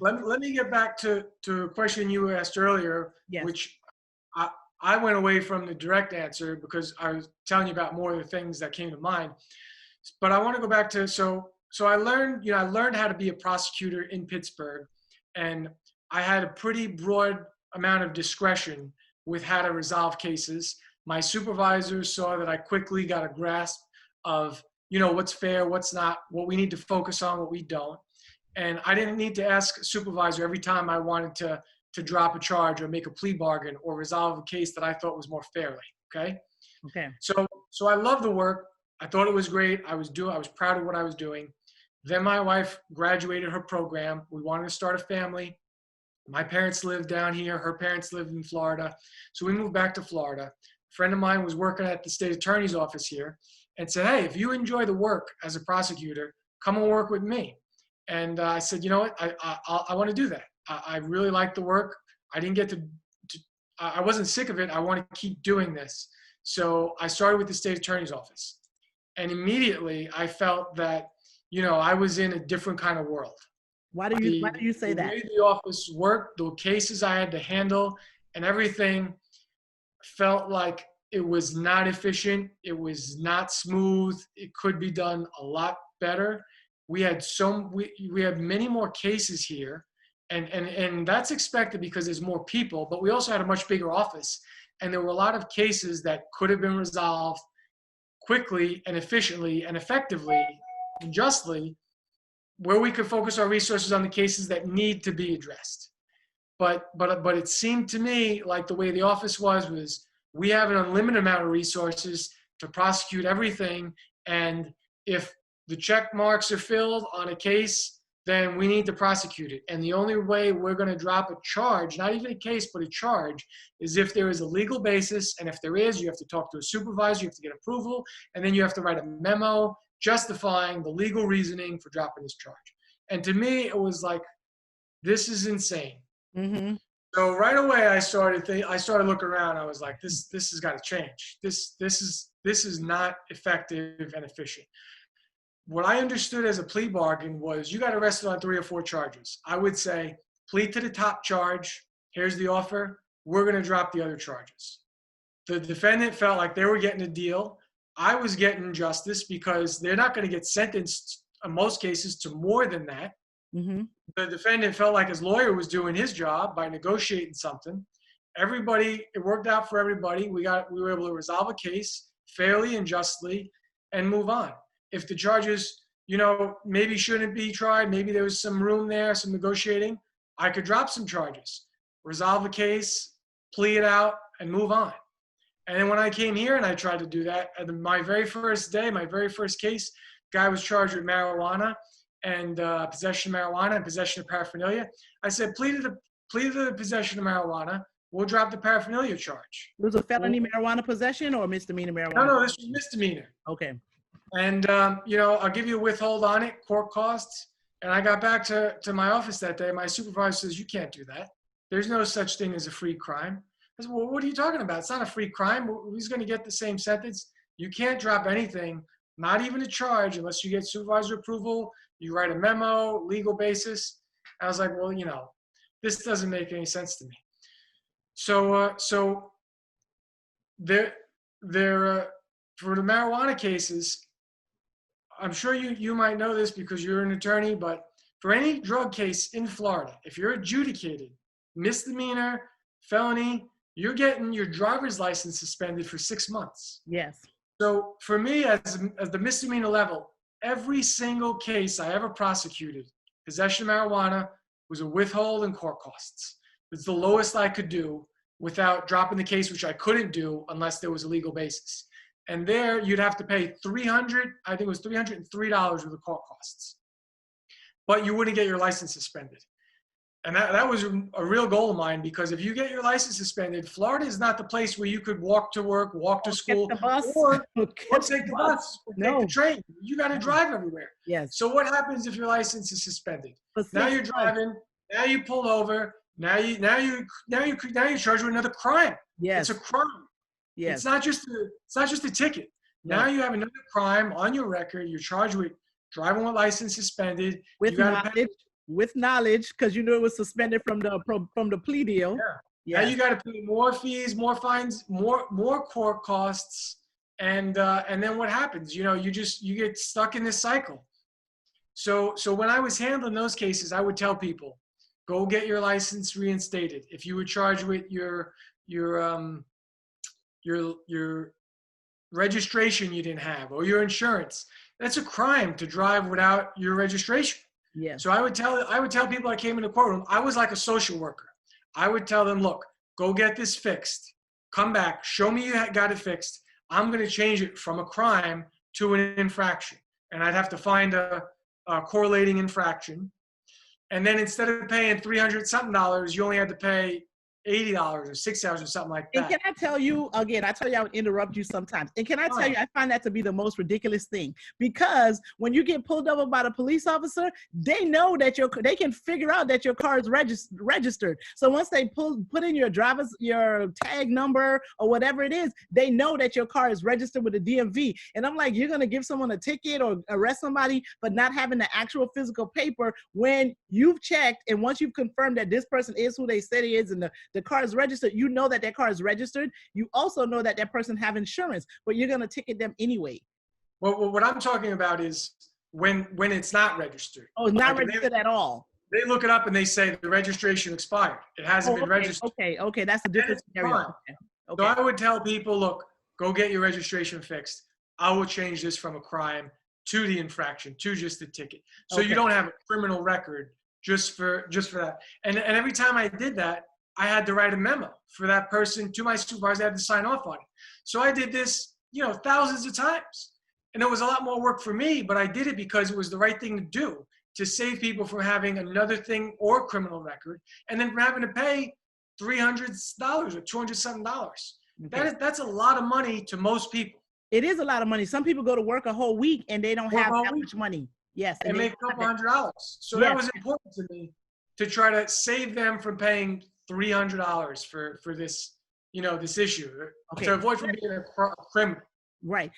let me get back to a question you asked earlier, Yes. which I, I went away from the direct answer because I was telling you about more of the things that came to mind. But I want to go back to so I learned how to be a prosecutor in Pittsburgh, and I had a pretty broad amount of discretion with how to resolve cases. My supervisors saw that I quickly got a grasp of what's fair, what's not, what we need to focus on, what we don't. And I didn't need to ask a supervisor every time I wanted to drop a charge or make a plea bargain or resolve a case that I thought was more fairly. Okay. Okay. So I love the work. I thought it was great. I was proud of what I was doing. Then my wife graduated her program. We wanted to start a family. My parents lived down here. Her parents lived in Florida. So we moved back to Florida. A friend of mine was working at the state attorney's office here and said, "Hey, if you enjoy the work as a prosecutor, come and work with me." And I said, "You know what? I want to do that. I really like the work. I didn't get I wasn't sick of it. I want to keep doing this." So I started with the state attorney's office. And immediately I felt that, I was in a different kind of world. Why do you say The that? way the office worked, the cases I had to handle, and everything felt like it was not efficient. It was not smooth. It could be done a lot better. We had many more cases here, and that's expected because there's more people. But we also had a much bigger office, and there were a lot of cases that could have been resolved quickly and efficiently and effectively and justly, where we could focus our resources on the cases that need to be addressed. But it seemed to me like the way the office was we have an unlimited amount of resources to prosecute everything, and if the check marks are filled on a case, then we need to prosecute it. And the only way we're going to drop a charge, not even a case, but a charge, is if there is a legal basis. And if there is, you have to talk to a supervisor, you have to get approval, and then you have to write a memo justifying the legal reasoning for dropping this charge. And to me, it was like, this is insane. Mm-hmm. So right away, I started looking around. I was like, this has got to change. This is not effective and efficient. What I understood as a plea bargain was you got arrested on 3 or 4 charges. I would say, plead to the top charge. Here's the offer. We're going to drop the other charges. The defendant felt like they were getting a deal. I was getting justice because they're not going to get sentenced in most cases to more than that. Mm-hmm. The defendant felt like his lawyer was doing his job by negotiating something. It worked out for everybody. We were able to resolve a case fairly and justly and move on. If the charges, maybe shouldn't be tried, maybe there was some room there, some negotiating, I could drop some charges, resolve the case, plea it out, and move on. And then when I came here and I tried to do that, my very first day, my very first case, guy was charged with marijuana and possession of marijuana and possession of paraphernalia. I said, plead to the possession of marijuana. We'll drop the paraphernalia charge. It was a felony marijuana possession or misdemeanor marijuana? No, this was misdemeanor. Okay. And, I'll give you a withhold on it, court costs. And I got back to my office that day. My supervisor says, you can't do that. There's no such thing as a free crime. I said, well, what are you talking about? It's not a free crime. Who's going to get the same sentence? You can't drop anything, not even a charge, unless you get supervisor approval. You write a memo, legal basis. I was like, well, this doesn't make any sense to me. So for the marijuana cases, I'm sure you might know this because you're an attorney, but for any drug case in Florida, if you're adjudicated misdemeanor, felony, you're getting your driver's license suspended for 6 months. Yes. So for me, as the misdemeanor level, every single case I ever prosecuted, possession of marijuana, was a withhold and court costs. It's the lowest I could do without dropping the case, which I couldn't do unless there was a legal basis. And there, you'd have to pay $303 worth of court costs. But you wouldn't get your license suspended. And that was a real goal of mine, because if you get your license suspended, Florida is not the place where you could walk to work, walk to school, Get the bus. or take the bus, or take the train. You got to drive everywhere. Yes. So what happens if your license is suspended? Now you're driving. Now you pulled over. Now you're charged with another crime. Yes. It's a crime. Yes. It's not just a ticket. No. Now you have another crime on your record. You're charged with driving with license suspended. With You got to pay with knowledge, because you knew it was suspended from the plea deal. Yeah. Now Yes. you got to pay more fees, more fines, more court costs, and then what happens? You get stuck in this cycle. So when I was handling those cases, I would tell people, go get your license reinstated. If you were charged with your registration you didn't have, or your insurance, that's a crime to drive without your registration. Yes. So I would tell people I came in the courtroom, I was like a social worker. I would tell them, look, go get this fixed. Come back, show me you got it fixed. I'm going to change it from a crime to an infraction. And I'd have to find a correlating infraction. And then instead of paying $300 something, you only had to pay $80 or $60 or something like that. And can I tell you again? I tell you I would interrupt you sometimes. And can I tell you, I find that to be the most ridiculous thing, because when you get pulled over by the police officer, they know that they can figure out that your car is registered. So once they put in your tag number or whatever it is, they know that your car is registered with the DMV. And I'm like, you're gonna give someone a ticket or arrest somebody for not having the actual physical paper when you've checked, and once you've confirmed that this person is who they said he is, and the car is registered, you know that car is registered. You also know that person have insurance, but you're going to ticket them anyway. Well, what I'm talking about is when it's not registered. Oh, it's not registered at all. They look it up and they say the registration expired. It hasn't been registered. Okay, that's a different scenario. Okay. So I would tell people, look, go get your registration fixed. I will change this from a crime to the infraction, to just the ticket. So you don't have a criminal record just for that. And every time I did that, I had to write a memo for that person to my supervisor. I had to sign off on it. So I did this, thousands of times. And it was a lot more work for me, but I did it because it was the right thing to do, to save people from having another thing or criminal record, and then from having to pay $300 or $200 something. Okay. That's a lot of money to most people. It is a lot of money. Some people go to work a whole week and they don't have that much money. Yes. And make a couple $100. So that was important to me, to try to save them from paying $300 for this, this issue, to avoid from being a criminal. Right.